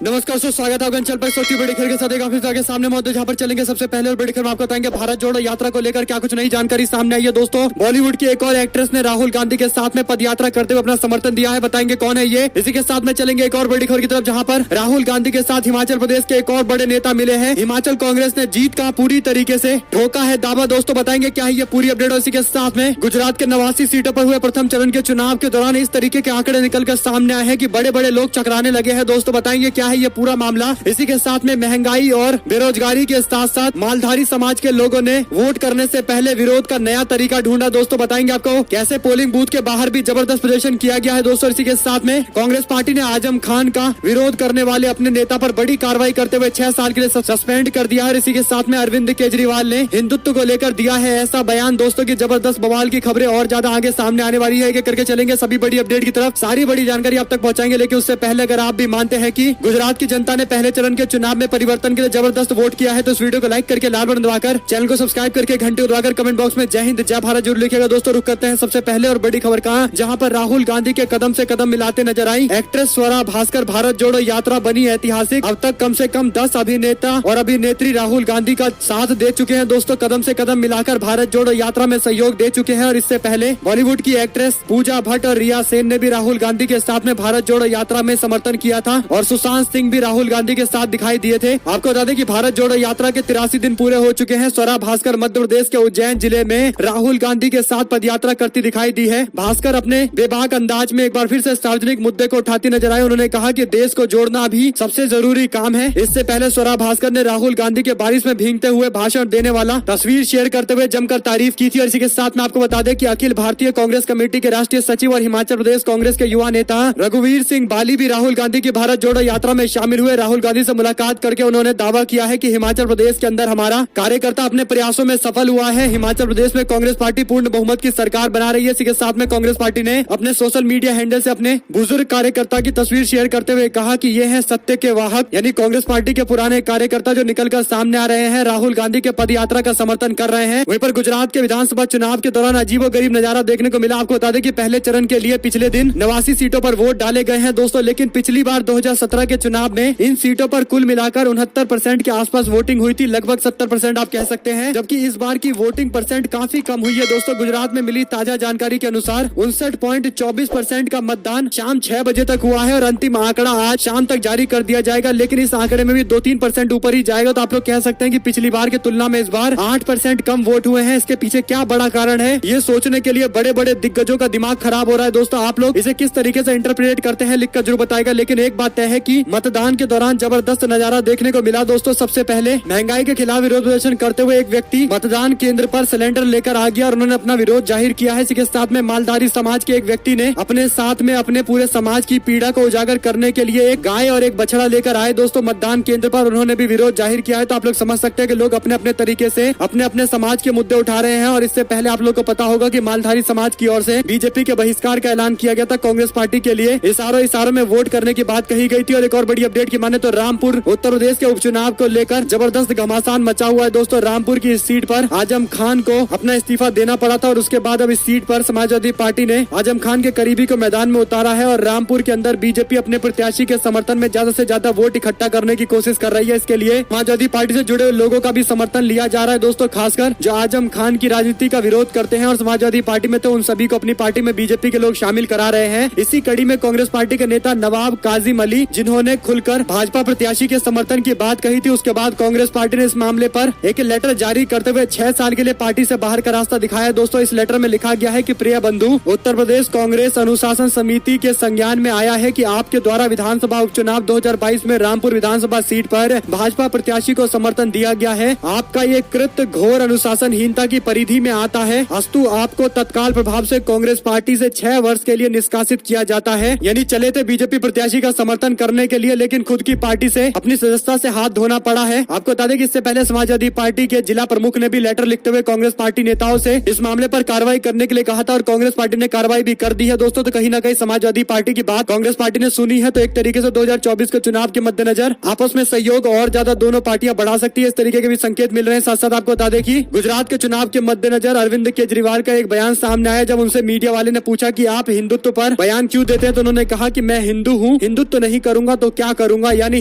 नमस्कार दोस्तों, स्वागत है आपका पर सबसे बड़ी खबर के साथ एक ऑफिस आगे सामने मौजूद है, जहां पर चलेंगे। सबसे पहले और बड़ी खबर आपको बताएंगे भारत जोड़ो यात्रा को लेकर क्या कुछ नई जानकारी सामने आई है। दोस्तों, बॉलीवुड की एक और एक्ट्रेस ने राहुल गांधी के साथ में पदयात्रा करते हुए अपना समर्थन दिया है। बताएंगे कौन है ये। इसी के साथ में चलेंगे एक और बड़ी खबर की तरफ, जहाँ पर राहुल गांधी के साथ हिमाचल प्रदेश के एक और बड़े नेता मिले हैं। हिमाचल कांग्रेस ने जीत का पूरी तरीके से ठोका है दावा। दोस्तों, बताएंगे क्या है ये पूरी अपडेट। और इसी के साथ में गुजरात के 89 सीटों पर हुए प्रथम चरण के चुनाव के दौरान इस तरीके के आंकड़े निकलकर सामने आए हैं कि बड़े बड़े लोग चकराने लगे हैं। दोस्तों, बताएंगे क्या है ये पूरा मामला। इसी के साथ में महंगाई और बेरोजगारी के साथ साथ मालधारी समाज के लोगों ने वोट करने से पहले विरोध का नया तरीका ढूंढा। दोस्तों, बताएंगे आपको कैसे पोलिंग बूथ के बाहर भी जबरदस्त प्रदर्शन किया गया है। दोस्तों, इसी के साथ में कांग्रेस पार्टी ने आजम खान का विरोध करने वाले अपने नेता पर बड़ी कार्रवाई करते हुए 6 साल के लिए सस्पेंड कर दिया है। इसी के साथ में अरविंद केजरीवाल ने हिंदुत्व को लेकर दिया है ऐसा बयान। दोस्तों की जबरदस्त बवाल की खबरें और ज्यादा आगे सामने आने वाली है। एक करके चलेंगे सभी बड़ी अपडेट की तरफ, सारी बड़ी जानकारी आप तक पहुंचाएंगे। लेकिन उससे पहले अगर आप भी मानते हैं कि गुजरात की जनता ने पहले चरण के चुनाव में परिवर्तन के लिए जबरदस्त वोट किया है, तो इस वीडियो को लाइक करके लाल बटन दबाकर चैनल को सब्सक्राइब करके घंटे दबाकर कमेंट बॉक्स में जय हिंद जय भारत जरूर लिखिएगा। दोस्तों, रुक करते हैं सबसे पहले और बड़ी खबर कहां, जहां पर राहुल गांधी के कदम से कदम मिलाते नजर आई एक्ट्रेस स्वरा भास्कर। भारत जोड़ो यात्रा बनी ऐतिहासिक। अब तक कम से कम 10 अभिनेता और अभिनेत्री राहुल गांधी का साथ दे चुके हैं। दोस्तों, कदम से कदम मिलाकर भारत जोड़ो यात्रा में सहयोग दे चुके हैं। और इससे पहले बॉलीवुड की एक्ट्रेस पूजा भट्ट और रिया सेन ने भी राहुल गांधी के साथ में भारत जोड़ो यात्रा में समर्थन किया था। और सुशांत सिंह भी राहुल गांधी के साथ दिखाई दिए थे। आपको बता दें कि भारत जोड़ो यात्रा के 83 दिन पूरे हो चुके हैं। स्वरा भास्कर मध्य प्रदेश के उज्जैन जिले में राहुल गांधी के साथ पदयात्रा करती दिखाई दी है। भास्कर अपने बेबाक अंदाज में एक बार फिर से सार्वजनिक मुद्दे को उठाती नजर आए। उन्होंने कहा कि देश को जोड़ना भी सबसे जरूरी काम है। इससे पहले स्वरा भास्कर ने राहुल गांधी के बारिश में भीगते हुए भाषण देने वाला तस्वीर शेयर करते हुए जमकर तारीफ की थी। और इसी के साथ में आपको बता दें कि अखिल भारतीय कांग्रेस कमेटी के राष्ट्रीय सचिव और हिमाचल प्रदेश कांग्रेस के युवा नेता रघुवीर सिंह बाली भी राहुल गांधी की भारत जोड़ो यात्रा में शामिल हुए। राहुल गांधी से मुलाकात करके उन्होंने दावा किया है कि हिमाचल प्रदेश के अंदर हमारा कार्यकर्ता अपने प्रयासों में सफल हुआ है। हिमाचल प्रदेश में कांग्रेस पार्टी पूर्ण बहुमत की सरकार बना रही है। इसी के साथ में कांग्रेस पार्टी ने अपने सोशल मीडिया हैंडल से अपने बुजुर्ग कार्यकर्ता की तस्वीर शेयर करते हुए कहा कि ये है सत्य के वाहक, यानी कांग्रेस पार्टी के पुराने कार्यकर्ता जो निकलकर सामने आ रहे हैं, राहुल गांधी के पद यात्रा का समर्थन कर रहे हैं। वहीं पर गुजरात के विधानसभा चुनाव के दौरान अजीबोगरीब नजारा देखने को मिला। आपको बता दें कि पहले चरण के लिए पिछले दिन 89 सीटों पर वोट डाले गए हैं। दोस्तों, लेकिन पिछली बार 2017 के चुनाव में इन सीटों पर कुल मिलाकर 69% के आसपास वोटिंग हुई थी, लगभग 70% आप कह सकते हैं। जबकि इस बार की वोटिंग परसेंट काफी कम हुई है। दोस्तों, गुजरात में मिली ताजा जानकारी के अनुसार 59.24% का मतदान शाम 6 बजे तक हुआ है। और अंतिम आंकड़ा आज शाम तक जारी कर दिया जाएगा। लेकिन इस आंकड़े में भी 2-3% ऊपर ही जाएगा। तो आप लोग कह सकते हैं कि पिछली बार की तुलना में इस बार 8% कम वोट हुए हैं। इसके पीछे क्या बड़ा कारण है, ये सोचने के लिए बड़े बड़े दिग्गजों का दिमाग खराब हो रहा है। दोस्तों, आप लोग इसे किस तरीके से इंटरप्रेट करते हैं लिखकर जरूर बताएगा। लेकिन एक बात तय है कि मतदान के दौरान जबरदस्त नजारा देखने को मिला। दोस्तों, सबसे पहले महंगाई के खिलाफ विरोध प्रदर्शन करते हुए एक व्यक्ति मतदान केंद्र पर सिलेंडर लेकर आ गया और उन्होंने अपना विरोध जाहिर किया है। इसी के साथ में मालधारी समाज के एक व्यक्ति ने अपने साथ में अपने पूरे समाज की पीड़ा को उजागर करने के लिए एक गाय और एक बछड़ा लेकर आए। दोस्तों, मतदान केंद्र पर उन्होंने भी विरोध जाहिर किया है। तो आप लोग समझ सकते हैं कि लोग अपने अपने तरीके से अपने अपने समाज के मुद्दे उठा रहे हैं। और इससे पहले आप लोग को पता होगा कि मालधारी समाज की ओर से बीजेपी के बहिष्कार का ऐलान किया गया था। कांग्रेस पार्टी के लिए इशारों में वोट करने की बात कही गई थी। और एक और बड़ी अपडेट की माने तो रामपुर उत्तर प्रदेश के उपचुनाव को लेकर जबरदस्त घमासान मचा हुआ है। दोस्तों, रामपुर की इस सीट पर आजम खान को अपना इस्तीफा देना पड़ा था। और उसके बाद अब इस सीट पर समाजवादी पार्टी ने आजम खान के करीबी को मैदान में उतारा है। और रामपुर के अंदर बीजेपी अपने प्रत्याशी के समर्थन में ज्यादा से ज्यादा वोट इकट्ठा करने की कोशिश कर रही है। इसके लिए समाजवादी पार्टी से जुड़े लोगों का भी समर्थन लिया जा रहा है। दोस्तों, खासकर जो आजम खान की राजनीति का विरोध करते हैं और समाजवादी पार्टी में, तो उन सभी को अपनी पार्टी में बीजेपी के लोग शामिल करा रहे हैं। इसी कड़ी में कांग्रेस पार्टी के नेता नवाब काजिम अली, जिन्होंने खुलकर भाजपा प्रत्याशी के समर्थन की बात कही थी, उसके बाद कांग्रेस पार्टी ने इस मामले पर एक लेटर जारी करते हुए 6 साल के लिए पार्टी से बाहर का रास्ता दिखाया। दोस्तों, इस लेटर में लिखा गया है कि प्रिय बंधु, उत्तर प्रदेश कांग्रेस अनुशासन समिति के संज्ञान में आया है कि आपके द्वारा विधानसभा उपचुनाव 2022 में रामपुर विधानसभा सीट पर भाजपा प्रत्याशी को समर्थन दिया गया है। आपका ये कृत्य घोर अनुशासनहीनता की परिधि में आता है। अस्तु आपको तत्काल प्रभाव से कांग्रेस पार्टी से 6 वर्ष के लिए निष्कासित किया जाता है। यानी चले थे बीजेपी प्रत्याशी का समर्थन करने के लिए, लेकिन खुद की पार्टी से अपनी सदस्यता से हाथ धोना पड़ा है। आपको बता दें कि इससे पहले समाजवादी पार्टी के जिला प्रमुख ने भी लेटर लिखते हुए कांग्रेस पार्टी नेताओं से इस मामले पर कार्रवाई करने के लिए कहा था। और कांग्रेस पार्टी ने कार्रवाई भी कर दी है। दोस्तों, तो कहीं ना कहीं समाजवादी पार्टी की बात कांग्रेस पार्टी ने सुनी है। तो एक तरीके से 2024 के चुनाव के मद्देनजर आपस में सहयोग और ज्यादा दोनों पार्टियां बढ़ा सकती है, इस तरीके के भी संकेत मिल रहे हैं। साथ साथ आपको बता दें कि गुजरात के चुनाव के मद्देनजर अरविंद केजरीवाल का एक बयान सामने आया। जब उनसे मीडिया वाले ने पूछा कि आप हिंदुत्व पर बयान क्यों देते हैं, तो उन्होंने कहा कि मैं हिंदू हूँ, हिंदुत्व नहीं करूंगा तो क्या करूंगा, यानी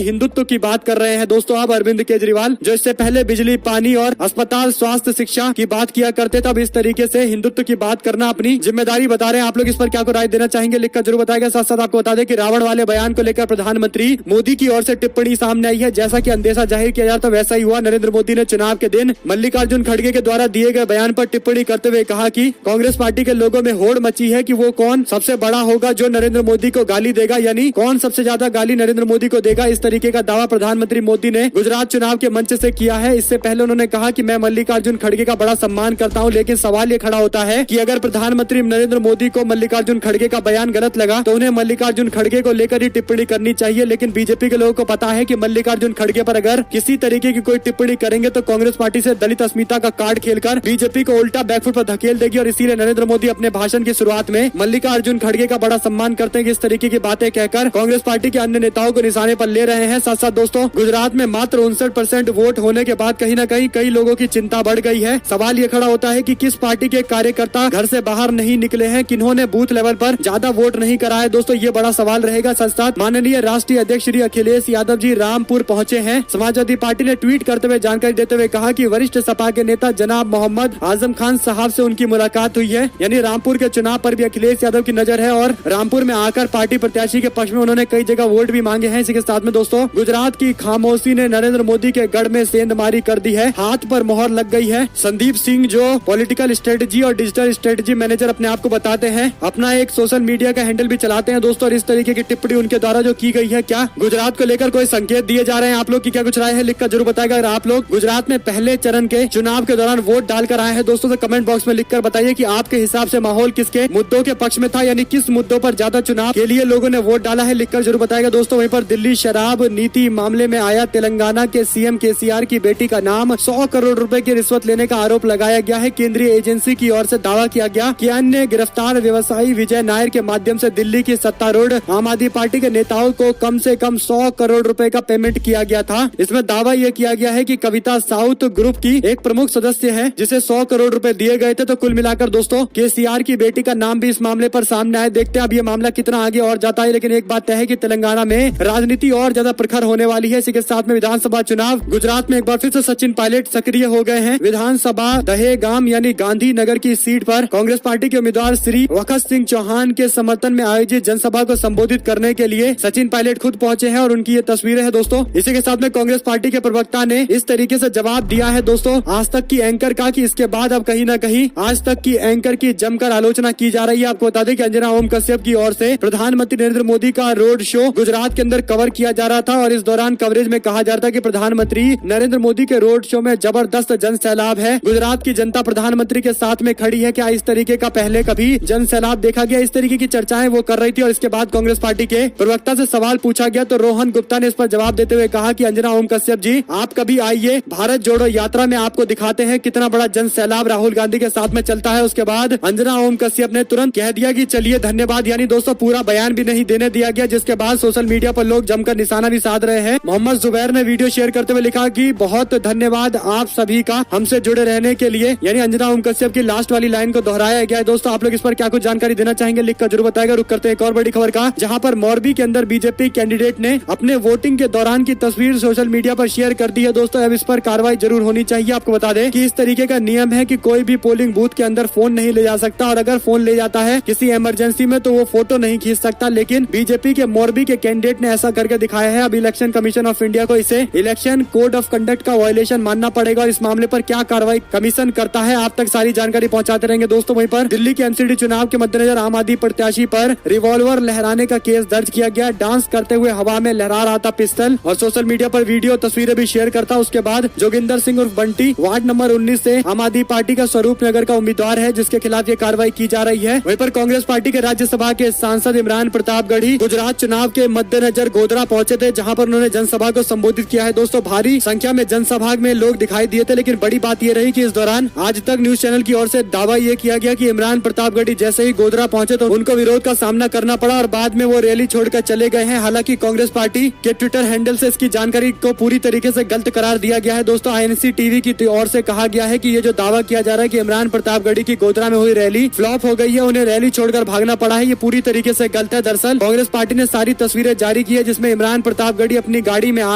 हिंदुत्व की बात कर रहे हैं दोस्तों अब अरविंद केजरीवाल, जो इससे पहले बिजली, पानी और अस्पताल, स्वास्थ्य, शिक्षा की बात किया करते थे। अब इस तरीके से हिंदुत्व की बात करना अपनी जिम्मेदारी बता रहे हैं। आप लोग इस पर क्या राय देना चाहेंगे, लिखकर जरूर बताएगा। साथ साथ आपको बता दें कि रावण वाले बयान को लेकर प्रधानमंत्री मोदी की ओर से टिप्पणी सामने आई है। जैसा कि अंदेशा जाहिर किया जाता वैसा ही हुआ। नरेंद्र मोदी ने चुनाव के दिन मल्लिकार्जुन खड़गे के द्वारा दिए गए बयान पर टिप्पणी करते हुए कहा कि कांग्रेस पार्टी के लोगों में होड़ मची है कि वो कौन सबसे बड़ा होगा जो नरेंद्र मोदी को गाली देगा, यानी कौन सबसे ज्यादा गाली नरेंद्र मोदी को देगा। इस तरीके का दावा प्रधानमंत्री मोदी ने गुजरात चुनाव के मंच से किया है। इससे पहले उन्होंने कहा कि मैं मल्लिकार्जुन खड़गे का बड़ा सम्मान करता हूं, लेकिन सवाल ये खड़ा होता है कि अगर प्रधानमंत्री नरेंद्र मोदी को मल्लिकार्जुन खड़गे का बयान गलत लगा तो उन्हें मल्लिकार्जुन खड़गे को लेकर ही टिप्पणी करनी चाहिए। लेकिन बीजेपी के लोगों को पता है कि मल्लिकार्जुन खड़गे पर अगर किसी तरीके की कोई टिप्पणी करेंगे तो कांग्रेस पार्टी से दलित अस्मिता का कार्ड खेलकर बीजेपी को उल्टा बैकफुट पर धकेल देगी। और इसीलिए नरेंद्र मोदी अपने भाषण की शुरुआत में मल्लिकार्जुन खड़गे का बड़ा सम्मान करते हैं कि इस तरीके की बातें कहकर कांग्रेस पार्टी के अन्य नेताओं को निशाने पर ले रहे हैं। साथ साथ दोस्तों गुजरात में मात्र 59% वोट होने के बाद कहीं न कहीं कई लोगों की चिंता बढ़ गई है। सवाल ये खड़ा होता है कि किस पार्टी के कार्यकर्ता घर से बाहर नहीं निकले हैं, किन्होंने बूथ लेवल पर ज्यादा वोट नहीं करा है। दोस्तों ये बड़ा सवाल रहेगा। साथ साथ माननीय राष्ट्रीय अध्यक्ष श्री अखिलेश यादव जी रामपुर पहुंचे हैं। समाजवादी पार्टी ने ट्वीट करते हुए जानकारी देते हुए कहा कि वरिष्ठ सपा के नेता जनाब मोहम्मद आजम खान साहब से उनकी मुलाकात हुई है। यानी रामपुर के चुनाव पर भी अखिलेश यादव की नजर है और रामपुर में आकर पार्टी प्रत्याशी के पक्ष में उन्होंने कई जगह वोट भी मांगे हैं। इसी के साथ में दोस्तों गुजरात की खामोशी ने नरेंद्र मोदी के गढ़ में सेंधमारी कर दी है, हाथ पर मोहर लग गई है। संदीप सिंह जो पॉलिटिकल स्ट्रेटेजी और डिजिटल स्ट्रेटेजी मैनेजर अपने आप को बताते हैं, अपना एक सोशल मीडिया का हैंडल भी चलाते हैं दोस्तों। और इस तरीके की टिप्पणी उनके द्वारा जो की गई है, क्या गुजरात को लेकर कोई संकेत दिए जा रहे हैं? आप लोग की क्या कुछ राय है, लिखकर जरूर बताएगा। अगर आप लोग गुजरात में पहले चरण के चुनाव के दौरान वोट डालकर आए हैं दोस्तों, तो कमेंट बॉक्स में लिखकर बताइए कि आपके हिसाब से माहौल किसके मुद्दों के पक्ष में था, यानी किस मुद्दों पर ज्यादा चुनाव के लिए लोगों ने वोट डाला है, लिखकर जरूर बताएगा दोस्तों। वहीं पर दिल्ली शराब नीति मामले में आया तेलंगाना के सीएम केसीआर की बेटी का नाम 100 करोड़ रुपए की रिश्वत लेने का आरोप लगाया गया है। केंद्रीय एजेंसी की ओर से दावा किया गया कि अन्य गिरफ्तार व्यवसायी विजय नायर के माध्यम से दिल्ली की सत्तारूढ़ आम आदमी पार्टी के नेताओं को कम से कम 100 करोड़ रुपए का पेमेंट किया गया था। इसमें दावा यह किया गया है कि कविता साउथ ग्रुप की एक प्रमुख सदस्य है जिसे 100 करोड़ रुपए दिए गए थे। तो कुल मिलाकर दोस्तों केसीआर की बेटी का नाम भी इस मामले पर सामने आया। देखते हैं अब ये मामला कितना आगे और जाता है। लेकिन एक बात तय है कि तेलंगाना में राजनीति और ज्यादा प्रखर होने वाली है। इसी के साथ में विधानसभा चुनाव गुजरात में एक बार फिर से सचिन पायलट सक्रिय हो गए हैं। विधानसभा दहेगाम यानी गांधीनगर की सीट पर कांग्रेस पार्टी के उम्मीदवार श्री वखत सिंह चौहान के समर्थन में आयोजित जनसभा को संबोधित करने के लिए सचिन पायलट खुद पहुंचे हैं और उनकी ये तस्वीरें हैं दोस्तों। इसी के साथ में कांग्रेस पार्टी के प्रवक्ता ने इस तरीके से जवाब दिया है दोस्तों आज तक की एंकर का, कि इसके बाद अब कहीं न कहीं आज तक की एंकर की जमकर आलोचना की जा रही है। आपको बता दें कि अंजना ओम कश्यप की ओर से प्रधानमंत्री नरेंद्र मोदी का रोड शो गुजरात के अंदर कवर किया जा रहा था और इस दौरान कवरेज में कहा जा रहा था कि प्रधानमंत्री नरेंद्र मोदी के रोड शो में जबरदस्त जन सैलाब है, गुजरात की जनता प्रधानमंत्री के साथ में खड़ी है। क्या इस तरीके का पहले कभी जन सैलाब देखा गया? इस तरीके की चर्चाएं वो कर रही थी और इसके बाद कांग्रेस पार्टी के प्रवक्ता से सवाल पूछा गया तो रोहन गुप्ता ने इस पर जवाब देते हुए कहा कि अंजना ओम कश्यप जी, आप कभी आइए भारत जोड़ो यात्रा में, आपको दिखाते हैं कितना बड़ा जन सैलाब राहुल गांधी के साथ में चलता है। उसके बाद अंजना ओम कश्यप ने तुरंत कह दिया कि चलिए धन्यवाद, यानी दोस्तों पूरा बयान भी नहीं देने दिया गया, जिसके बाद सोशल मीडिया पर लोग जमकर निशाना भी साध रहे हैं। मोहम्मद जुबैर ने वीडियो शेयर करते हुए लिखा कि बहुत धन्यवाद आप सभी का हमसे जुड़े रहने के लिए, यानी अंजना ओम कश्यप की लास्ट वाली लाइन को दोहराया गया है। दोस्तों आप लोग इस पर क्या कुछ जानकारी देना चाहेंगे, लिखकर जरूर बताएगा। रुक करते हैं एक और बड़ी खबर का, जहां पर मोरबी के अंदर बीजेपी कैंडिडेट ने अपने वोटिंग के दौरान की तस्वीर सोशल मीडिया पर शेयर कर दी है। दोस्तों अब इस पर कार्रवाई जरूर होनी चाहिए। आपको बता दें कि इस तरीके का नियम है कि कोई भी पोलिंग बूथ के अंदर फोन नहीं ले जा सकता और अगर फोन ले जाता है किसी इमरजेंसी में तो वो फोटो नहीं खींच सकता। लेकिन बीजेपी के मोरबी के कैंडिडेट ने ऐसा करके दिखाया है। अब इलेक्शन कमीशन ऑफ इंडिया को इसे इलेक्शन कोड ऑफ कंडक्ट का वायलेशन मानना पड़ेगा और इस मामले पर क्या कार्रवाई कमीशन करता है आप तक सारी जानकारी पहुंचाते रहेंगे दोस्तों। वहीं पर दिल्ली के एमसीडी चुनाव के मद्देनजर आम आदमी प्रत्याशी पर रिवॉल्वर लहराने का केस दर्ज किया गया। डांस करते हुए हवा में लहरा रहा था पिस्टल और सोशल मीडिया पर वीडियो तस्वीरें भी शेयर करता। उसके बाद जोगिंदर सिंह उर्फ बंटी वार्ड नंबर 19 से आम आदमी पार्टी का स्वरूप नगर का उम्मीदवार है, जिसके खिलाफ ये कार्रवाई की जा रही है। वहीं पर कांग्रेस पार्टी के राज्यसभा के सांसद इमरान प्रतापगढ़ी गुजरात चुनाव के मद्देनजर गोधरा पहुंचे थे, जहां पर उन्होंने जनसभा को संबोधित किया है। दोस्तों भारी संख्या में जनसभा में लोग दिखाई दिए थे, लेकिन बड़ी बात यह रही कि इस दौरान आज तक न्यूज चैनल की ओर से दावा ये किया गया कि इमरान प्रतापगढ़ी जैसे ही गोधरा पहुंचे तो उनको विरोध का सामना करना पड़ा और बाद में वो रैली छोड़कर चले गए हैं। हालांकि कांग्रेस पार्टी के ट्विटर हैंडल से इसकी जानकारी को पूरी तरीके से गलत करार दिया गया है। दोस्तों आईएनसी टीवी की ओर से कहा गया है कि ये जो दावा किया जा रहा है कि इमरान प्रतापगढ़ी की गोधरा में हुई रैली फ्लॉप हो गई है, उन्हें रैली छोड़कर भागना पड़ा है, ये पूरी तरीके से गलत है। दरअसल कांग्रेस पार्टी ने सारी तस्वीरें जारी जारी की है, जिसमें इमरान प्रतापगढ़ी अपनी गाड़ी में आ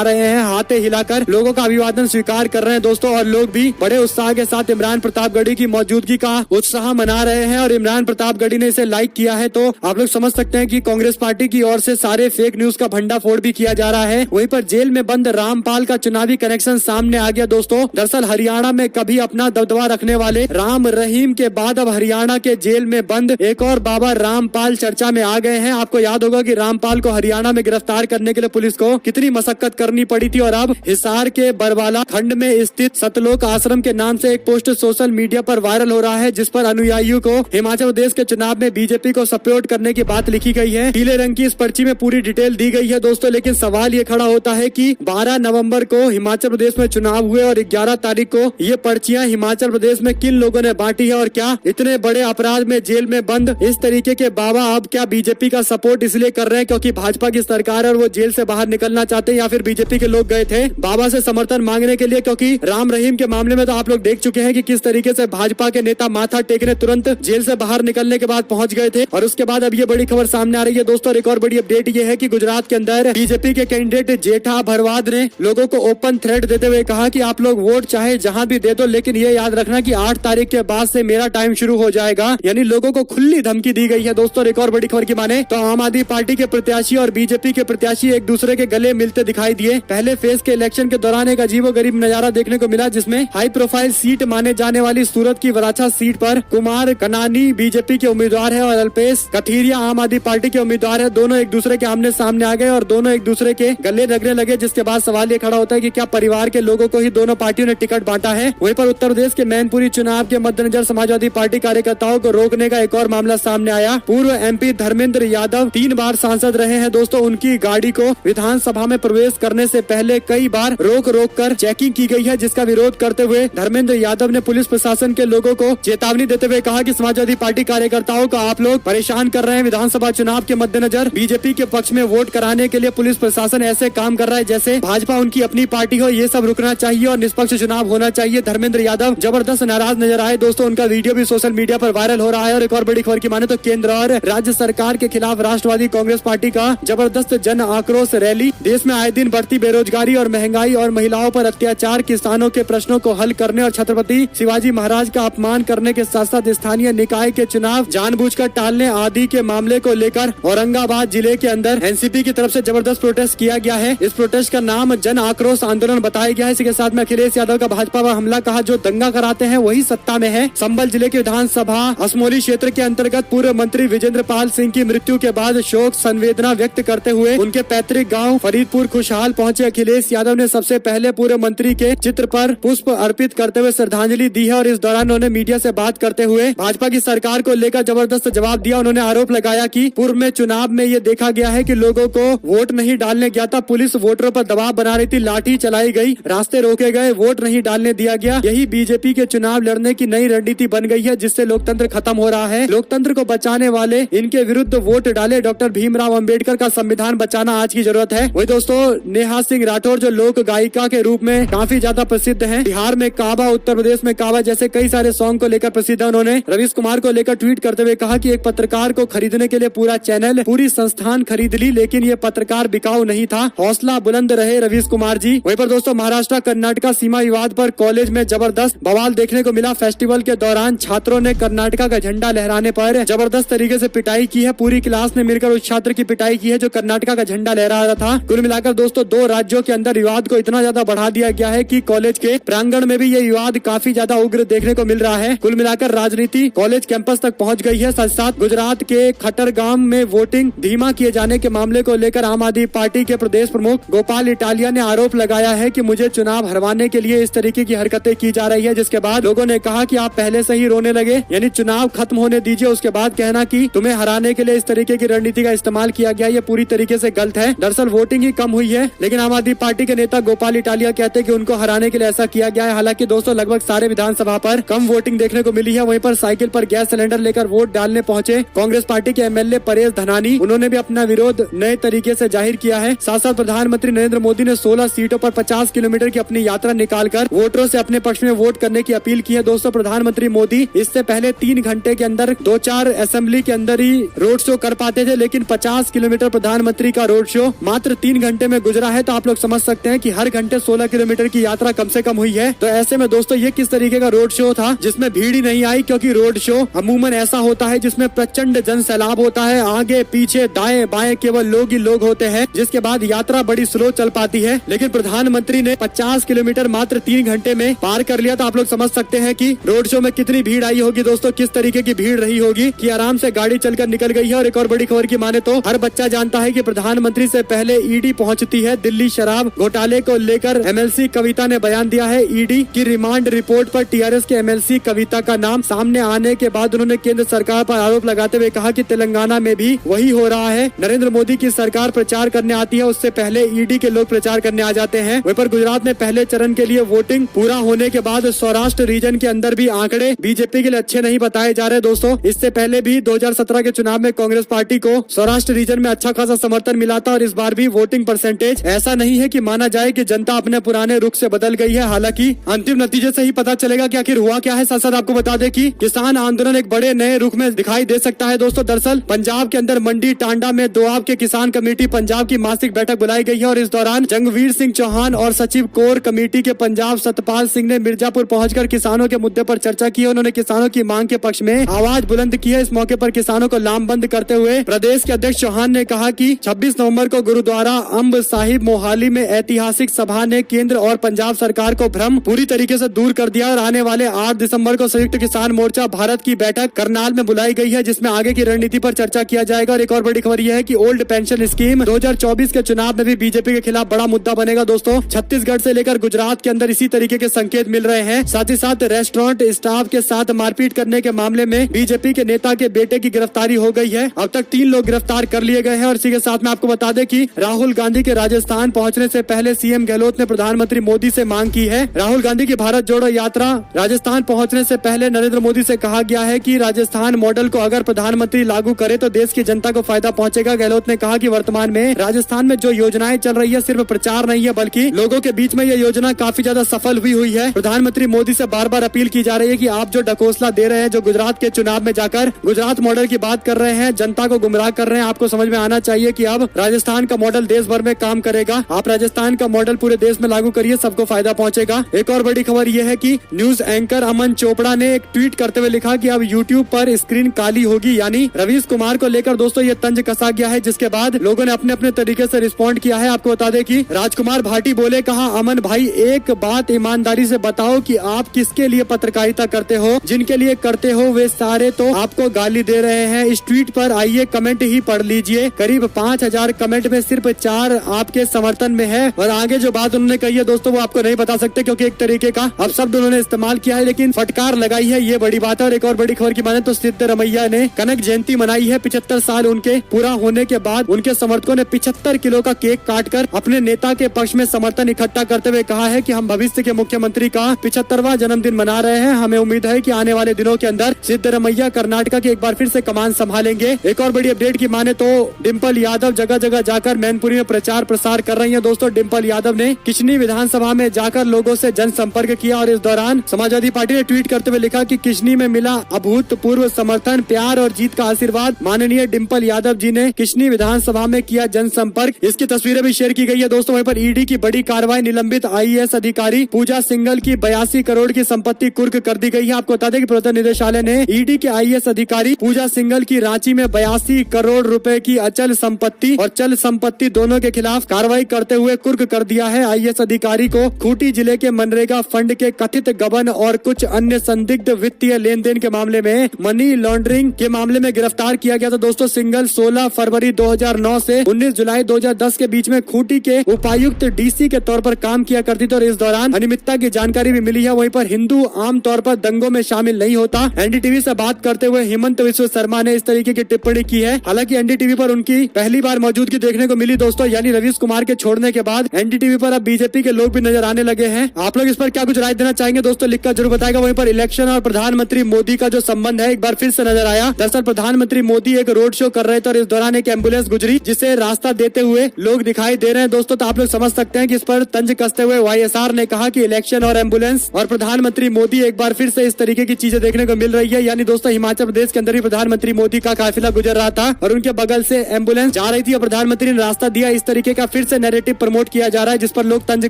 रहे हैं, हाथे हिलाकर लोगों का अभिवादन स्वीकार कर रहे हैं दोस्तों। और लोग भी बड़े उत्साह के साथ इमरान प्रतापगढ़ी की मौजूदगी का उत्साह मना रहे हैं और इमरान प्रतापगढ़ी ने इसे लाइक किया है। तो आप लोग समझ सकते हैं कि कांग्रेस पार्टी की ओर से सारे फेक न्यूज का भंडाफोड़ भी किया जा रहा है। वहीं पर जेल में बंद रामपाल का चुनावी कनेक्शन सामने आ गया दोस्तों। दरअसल हरियाणा में कभी अपना दबदबा रखने वाले राम रहीम के बाद अब हरियाणा के जेल में बंद एक और बाबा रामपाल चर्चा में आ गए हैं। आपको याद होगा कि रामपाल को हरियाणा में गिरफ्तार करने के लिए पुलिस को कितनी मशक्कत करनी पड़ी थी। और अब हिसार के बरवाला खंड में स्थित सतलोक आश्रम के नाम से एक पोस्ट सोशल मीडिया पर वायरल हो रहा है, जिस पर अनुयायियों को हिमाचल प्रदेश के चुनाव में बीजेपी को सपोर्ट करने की बात लिखी गई है। पीले रंग की इस पर्ची में पूरी डिटेल दी गई है दोस्तों। लेकिन सवाल ये खड़ा होता है कि 12 नवंबर को हिमाचल प्रदेश में चुनाव हुए और 11 तारीख को ये पर्चियां हिमाचल प्रदेश में किन लोगों ने बांटी है, और क्या इतने बड़े अपराध में जेल में बंद इस तरीके के बाबा अब क्या बीजेपी का सपोर्ट इसलिए कर रहे हैं क्योंकि भाजपा की सरकार है और वो जेल से बाहर निकलना चाहते हैं, या फिर बीजेपी के लोग गए थे बाबा से समर्थन मांगने के लिए? क्योंकि राम रहीम के मामले में तो आप लोग देख चुके हैं कि किस तरीके से भाजपा के नेता माथा टेकने तुरंत जेल से बाहर निकलने के बाद पहुंच गए थे। और उसके बाद अब ये बड़ी खबर सामने आ रही है दोस्तों। और एक और बड़ी अपडेट ये है कि गुजरात के अंदर बीजेपी के कैंडिडेट जेठा भरवाद ने लोगों को ओपन थ्रेट देते हुए कहा कि आप लोग वोट चाहे जहां भी दे दो, लेकिन ये याद रखना कि 8 तारीख के बाद से मेरा टाइम शुरू हो जाएगा। यानी लोगों को खुली धमकी दी गई है दोस्तों। एक और बड़ी खबर की माने तो आम आदमी पार्टी के प्रत्याशी और बीजेपी के प्रत्याशी एक दूसरे के गले मिलते दिखाई दिए। पहले फेज के इलेक्शन के दौरान एक अजीबोगरीब नजारा देखने को मिला, जिसमें हाई प्रोफाइल सीट माने जाने वाली सूरत की वराछा सीट पर कुमार कनानी बीजेपी के उम्मीदवार है और अल्पेश कथीरिया आम आदमी पार्टी के उम्मीदवार है। दोनों एक दूसरे के आमने सामने आ गए और दोनों एक दूसरे के गले लगने लगे, जिसके बाद सवाल ये खड़ा होता है कि क्या परिवार के लोगों को ही दोनों पार्टियों ने टिकट बांटा है? वहीं पर उत्तर प्रदेश के मैनपुरी चुनाव के मद्देनजर समाजवादी पार्टी कार्यकर्ताओं को रोकने का एक और मामला सामने आया। पूर्व एमपी धर्मेंद्र यादव 3 बार सांसद रहे हैं दोस्तों। उनकी गाड़ी को विधानसभा में प्रवेश करने से पहले कई बार रोक कर चेकिंग की गई है, जिसका विरोध करते हुए धर्मेंद्र यादव ने पुलिस प्रशासन के लोगों को चेतावनी देते हुए कहा कि समाजवादी पार्टी कार्यकर्ताओं को आप लोग परेशान कर रहे हैं। विधानसभा चुनाव के मद्देनजर बीजेपी के पक्ष में वोट कराने के लिए पुलिस प्रशासन ऐसे काम कर रहा है जैसे भाजपा उनकी अपनी पार्टी हो। ये सब रुकना चाहिए और निष्पक्ष चुनाव होना चाहिए। धर्मेंद्र यादव जबरदस्त नाराज नजर आए दोस्तों। उनका वीडियो भी सोशल मीडिया पर वायरल हो रहा है। और एक और बड़ी खबर की माने तो केंद्र और राज्य सरकार के खिलाफ राष्ट्रवादी कांग्रेस पार्टी का जबरदस्त जन आक्रोश रैली। देश में आए दिन बढ़ती बेरोजगारी और महंगाई और महिलाओं पर अत्याचार, किसानों के प्रश्नों को हल करने और छत्रपति शिवाजी महाराज का अपमान करने के साथ साथ स्थानीय निकाय के चुनाव जानबूझकर टालने आदि के मामले को लेकर औरंगाबाद जिले के अंदर एनसीपी की तरफ से जबरदस्त प्रोटेस्ट किया गया है। इस प्रोटेस्ट का नाम जन आक्रोश आंदोलन बताया गया है। इसी के साथ में अखिलेश यादव का भाजपा पर हमला कहा, जो दंगा कराते हैं वही सत्ता में है। संभल जिले के विधानसभा असमोली क्षेत्र के अंतर्गत पूर्व मंत्री विजेंद्र पाल सिंह की मृत्यु के बाद शोक संवेदना व्यक्त करते हुए उनके पैतृक गांव फरीदपुर खुशहाल पहुंचे अखिलेश यादव ने सबसे पहले पूर्व मंत्री के चित्र पर पुष्प अर्पित करते हुए श्रद्धांजलि दी है। और इस दौरान उन्होंने मीडिया से बात करते हुए भाजपा की सरकार को लेकर जबरदस्त जवाब दिया। उन्होंने आरोप लगाया कि पूर्व में चुनाव में ये देखा गया है कि लोगों को वोट नहीं डालने गया था, पुलिस वोटरों पर दबाव बना रही थी, लाठी चलाई गई, रास्ते रोके गए, वोट नहीं डालने दिया गया। यही बीजेपी के चुनाव लड़ने की नई रणनीति बन गई है, जिससे लोकतंत्र खत्म हो रहा है। लोकतंत्र को बचाने वाले इनके विरुद्ध वोट डाले। डॉक्टर भीमराव अंबेडकर का संविधान बचाना आज की जरूरत है। वही दोस्तों नेहा सिंह राठौर जो लोक गायिका के रूप में काफी ज्यादा प्रसिद्ध है, बिहार में काबा, उत्तर प्रदेश में काबा जैसे कई सारे सॉन्ग को लेकर प्रसिद्ध है। उन्होंने रवीश कुमार को लेकर ट्वीट करते हुए कहा कि एक पत्रकार को खरीदने के लिए पूरा चैनल, पूरी संस्थान खरीद ली, लेकिन ये पत्रकार बिकाऊ नहीं था। हौसला बुलंद रहे रवीश कुमार जी। वहीं पर दोस्तों महाराष्ट्र कर्नाटका सीमा विवाद पर कॉलेज में जबरदस्त बवाल देखने को मिला। फेस्टिवल के दौरान छात्रों ने कर्नाटका का झंडा लहराने पर जबरदस्त तरीके से पिटाई की है। पूरी क्लास ने मिलकर उस छात्र की पिटाई की है जो कर्नाटका का झंडा लहरा रहा था। कुल मिलाकर दोस्तों 2 राज्यों के अंदर विवाद को इतना ज्यादा बढ़ा दिया गया है कि कॉलेज के प्रांगण में भी ये विवाद काफी ज्यादा उग्र देखने को मिल रहा है। कुल मिलाकर राजनीति कॉलेज कैंपस तक पहुंच गई है। साथ साथ गुजरात के खटरगाम में वोटिंग धीमा किए जाने के मामले को लेकर आम आदमी पार्टी के प्रदेश प्रमुख गोपाल इटालिया ने आरोप लगाया है कि मुझे चुनाव हरवाने के लिए इस तरीके की हरकतें की जा रही है, जिसके बाद लोगों ने कहा कि आप पहले से ही रोने लगे, यानी चुनाव खत्म होने दीजिए, उसके बाद कहना कि तुम्हें हराने के लिए इस तरीके की रणनीति का इस्तेमाल किया गया, ये पूरी तरीके से गलत है। दरअसल वोटिंग ही कम हुई है, लेकिन आम आदमी पार्टी के नेता गोपाल इटालिया कहते हैं कि उनको हराने के लिए ऐसा किया गया है। हालांकि दोस्तों लगभग सारे विधानसभा पर कम वोटिंग देखने को मिली है। वहीं पर साइकिल पर गैस सिलेंडर लेकर वोट डालने पहुंचे कांग्रेस पार्टी के एमएलए परेश धनानी, उन्होंने भी अपना विरोध नए तरीके से जाहिर किया है। साथ साथ प्रधानमंत्री नरेंद्र मोदी ने 16 सीटों पर 50 किलोमीटर की अपनी यात्रा निकालकर वोटरों से अपने पक्ष में वोट करने की अपील की है। दोस्तों प्रधानमंत्री मोदी इससे पहले 3 घंटे के अंदर 2-4 असेंबली के अंदर ही रोड शो कर पाते थे, लेकिन 50 किलोमीटर प्रधानमंत्री प्रधानमंत्री का रोड शो मात्र 3 घंटे में गुजरा है, तो आप लोग समझ सकते हैं कि हर घंटे 16 किलोमीटर की यात्रा कम से कम हुई है। तो ऐसे में दोस्तों ये किस तरीके का रोड शो था जिसमें भीड़ ही नहीं आई, क्योंकि रोड शो अमूमन ऐसा होता है जिसमें प्रचंड जन सैलाब होता है, आगे पीछे दाएं बाएं केवल लोग ही लोग होते हैं, जिसके बाद यात्रा बड़ी स्लो चल पाती है। लेकिन प्रधानमंत्री ने 50 किलोमीटर मात्र 3 घंटे में पार कर लिया, तो आप लोग समझ सकते हैं कि रोड शो में कितनी भीड़ आई होगी दोस्तों, किस तरीके की भीड़ रही होगी कि आराम से गाड़ी चलकर निकल गई है। और एक और बड़ी खबर की माने तो हर बच्चा जानता है कि प्रधानमंत्री से पहले ईडी पहुंचती है। दिल्ली शराब घोटाले को लेकर एमएलसी कविता ने बयान दिया है। ईडी की रिमांड रिपोर्ट पर टीआरएस के एमएलसी कविता का नाम सामने आने के बाद उन्होंने केंद्र सरकार पर आरोप लगाते हुए कहा कि तेलंगाना में भी वही हो रहा है। नरेंद्र मोदी की सरकार प्रचार करने आती है, उससे पहले ईडी के लोग प्रचार करने आ जाते हैं। वहीं पर गुजरात में पहले चरण के लिए वोटिंग पूरा होने के बाद सौराष्ट्र रीजन के अंदर भी आंकड़े बीजेपी के लिए अच्छे नहीं बताए जा रहे दोस्तों। इससे पहले भी 2017 के चुनाव में कांग्रेस पार्टी को सौराष्ट्र रीजन में अच्छा खासा समर्थन मिला था और इस बार भी वोटिंग परसेंटेज ऐसा नहीं है कि माना जाए कि जनता अपने पुराने रुख से बदल गई है। हालांकि अंतिम नतीजे से ही पता चलेगा कि आखिर हुआ क्या है। साथ साथ आपको बता दें कि किसान आंदोलन एक बड़े नए रुख में दिखाई दे सकता है दोस्तों। दरअसल पंजाब के अंदर मंडी टांडा में दोआब के किसान कमेटी पंजाब की मासिक बैठक बुलाई गई है और इस दौरान जंगवीर सिंह चौहान और सचिव कोर कमेटी के पंजाब सतपाल सिंह ने मिर्जापुर पहुंचकर किसानों के मुद्दे पर चर्चा की। उन्होंने किसानों की मांग के पक्ष में आवाज बुलंद की है। इस मौके पर किसानों को लामबंद करते हुए प्रदेश के अध्यक्ष चौहान ने कहा कि 26 नवंबर को गुरुद्वारा अम्ब साहिब मोहाली में ऐतिहासिक सभा ने केंद्र और पंजाब सरकार को भ्रम पूरी तरीके से दूर कर दिया और आने वाले 8 दिसंबर को संयुक्त किसान मोर्चा भारत की बैठक करनाल में बुलाई गई है, जिसमें आगे की रणनीति पर चर्चा किया जाएगा। और एक और बड़ी खबर यह है कि ओल्ड पेंशन स्कीम 2024 के चुनाव में भी बीजेपी के खिलाफ बड़ा मुद्दा बनेगा दोस्तों। छत्तीसगढ़ से लेकर गुजरात के अंदर इसी तरीके के संकेत मिल रहे हैं। साथ ही साथ रेस्टोरेंट स्टाफ के साथ मारपीट करने के मामले में बीजेपी के नेता के बेटे की गिरफ्तारी हो गई है। अब तक 3 लोग गिरफ्तार कर लिए गए हैं। और इसी के साथ में आपको बता दें कि राहुल गांधी के राजस्थान पहुंचने से पहले सीएम गहलोत ने प्रधानमंत्री मोदी से मांग की है। राहुल गांधी की भारत जोड़ो यात्रा राजस्थान पहुंचने से पहले नरेंद्र मोदी से कहा गया है कि राजस्थान मॉडल को अगर प्रधानमंत्री लागू करे तो देश की जनता को फायदा पहुंचेगा। गहलोत ने कहा कि वर्तमान में राजस्थान में जो योजनाएं चल रही है सिर्फ प्रचार नहीं है, बल्कि लोगों के बीच में ये योजना काफी ज्यादा सफल हुई है। प्रधानमंत्री मोदी से बार बार अपील की जा रही है कि आप जो ढकोसला दे रहे हैं, जो गुजरात के चुनाव में जाकर गुजरात मॉडल की बात कर रहे हैं, जनता को गुमराह कर रहे हैं, आपको समझ में आना चाहिए कि अब राजस्थान का मॉडल देश भर में काम करेगा। आप राजस्थान का मॉडल पूरे देश में लागू करिए, सबको फायदा पहुंचेगा। एक और बड़ी खबर यह है कि न्यूज एंकर अमन चोपड़ा ने एक ट्वीट करते हुए लिखा कि अब यूट्यूब पर स्क्रीन काली होगी, यानी रवीश कुमार को लेकर दोस्तों ये तंज कसा गया है, जिसके बाद लोगों ने अपने अपने तरीके से रिस्पॉन्ड किया है। आपको बता दें कि राजकुमार भाटी बोले, कहा अमन भाई एक बात ईमानदारी से बताओ कि आप किसके लिए पत्रकारिता करते हो, जिनके लिए करते हो वे सारे तो आपको गाली दे रहे हैं। इस ट्वीट पर आइए कमेंट ही पढ़ लीजिए। करीब 5000 कमेंट में सिर्फ 4 आपके समर्थन में है और आगे जो बात उन्होंने कही है दोस्तों वो आपको नहीं बता सकते, क्योंकि एक तरीके का अब शब्द उन्होंने इस्तेमाल किया है, लेकिन फटकार लगाई है, ये बड़ी बात है। और एक और बड़ी खबर की माने तो सिद्धरमैया ने कनक जयंती मनाई है। 75 साल उनके पूरा होने के बाद उनके समर्थकों ने 75 किलो का केक काटकर अपने नेता के पक्ष में समर्थन इकट्ठा करते हुए कहा है कि हम भविष्य के मुख्यमंत्री का 75वां जन्मदिन मना रहे हैं। हमें उम्मीद है कि आने वाले दिनों के अंदर सिद्धरमैया कर्नाटका के एक बार फिर से कमान संभालेंगे। एक और बड़ी अपडेट की माने तो डिम्पल यादव जगह जगह जाकर मैनपुरी में प्रचार प्रसार कर रही है दोस्तों। डिम्पल यादव ने किशनी विधानसभा में जाकर लोगों से जनसंपर्क किया और इस दौरान समाजवादी पार्टी ने ट्वीट करते हुए लिखा कि किशनी में मिला अभूतपूर्व समर्थन, प्यार और जीत का आशीर्वाद। माननीय डिम्पल यादव जी ने किशनी विधानसभा में किया जनसंपर्क। इसकी तस्वीरें भी शेयर की गई है दोस्तों। वहीं पर ईडी की बड़ी कार्रवाई, निलंबित आईएएस अधिकारी पूजा सिंघल की 82 करोड़ की संपत्ति कुर्क कर दी गई है। आपको बता दें कि प्रवर्तन निदेशालय ने ईडी के आईएएस अधिकारी पूजा सिंघल की रांची में 82 करोड़ रुपए की अचल संपत्ति और चल संपत्ति दोनों के खिलाफ कार्रवाई करते हुए कुर्क कर दिया है। आईएएस अधिकारी को खूंटी जिले के मनरेगा फंड के कथित गबन और कुछ अन्य संदिग्ध वित्तीय लेन देन के मामले में मनी लॉन्ड्रिंग के मामले में गिरफ्तार किया गया था दोस्तों। सिंघल 16 फरवरी 2009 से 19 जुलाई 2010 के बीच में खूंटी के उपायुक्त डीसी के तौर पर काम किया करती थी और इस दौरान अनियमितता की जानकारी भी मिली है। वहीं पर हिंदू आमतौर पर दंगों में शामिल नहीं होता। एनडीटीवी से बात करते हुए हेमंत विश्व शर्मा ने इस तरीके की टिप्पणी की है। हालांकि एनडीटीवी पर उनकी पहली बार मौजूदगी देखने को मिली दोस्तों, यानी रवीश कुमार के छोड़ने के बाद एनडीटीवी पर अब बीजेपी के लोग भी नजर आने लगे हैं। आप लोग इस पर क्या कुछ राय देना चाहेंगे दोस्तों, लिखकर जरूर बताएगा। वहीं पर इलेक्शन और प्रधानमंत्री मोदी का जो संबंध है एक बार फिर से नजर आया। दरअसल प्रधानमंत्री मोदी एक रोड शो कर रहे थे और इस दौरान एक एम्बुलेंस गुजरी जिसे रास्ता देते हुए लोग दिखाई दे रहे हैं दोस्तों। तो आप लोग समझ सकते हैं कि इस पर तंज कसते हुए वाईएसआर ने कहा कि इलेक्शन और एम्बुलेंस और प्रधानमंत्री मोदी एक बार फिर से इस तरीके की चीजें देखने को मिल रही है। यानी दोस्तों हिमाचल प्रदेश के अंदर ही प्रधानमंत्री मोदी का काफिला गुजर रहा था और उनके बगल से एम्बुलेंस जा रही थी और प्रधानमंत्री ने रास्ता दिया। इस तरीके का फिर से नैरेटिव प्रमोट किया जा रहा है, जिस पर लोग तंज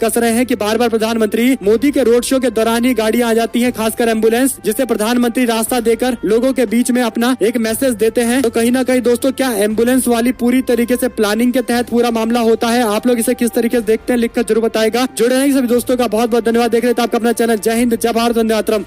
कस रहे हैं कि बार बार प्रधानमंत्री मोदी के रोड शो के दौरान ही गाड़ियां आ जाती हैं, खासकर एम्बुलेंस, जिससे प्रधानमंत्री रास्ता देकर लोगों के बीच में अपना एक मैसेज देते हैं। तो कहीं ना कहीं दोस्तों, क्या एम्बुलेंस वाली पूरी तरीके से प्लानिंग के तहत पूरा मामला होता है? आप लोग इसे किस तरीके से देखते हैं, लिखकर जरूर बताएगा। जुड़े रहेंगे सभी दोस्तों का बहुत बहुत धन्यवाद। देख रहे थे आपका अपना चैनल जय हिंद, जय भारत, वंदे मातरम।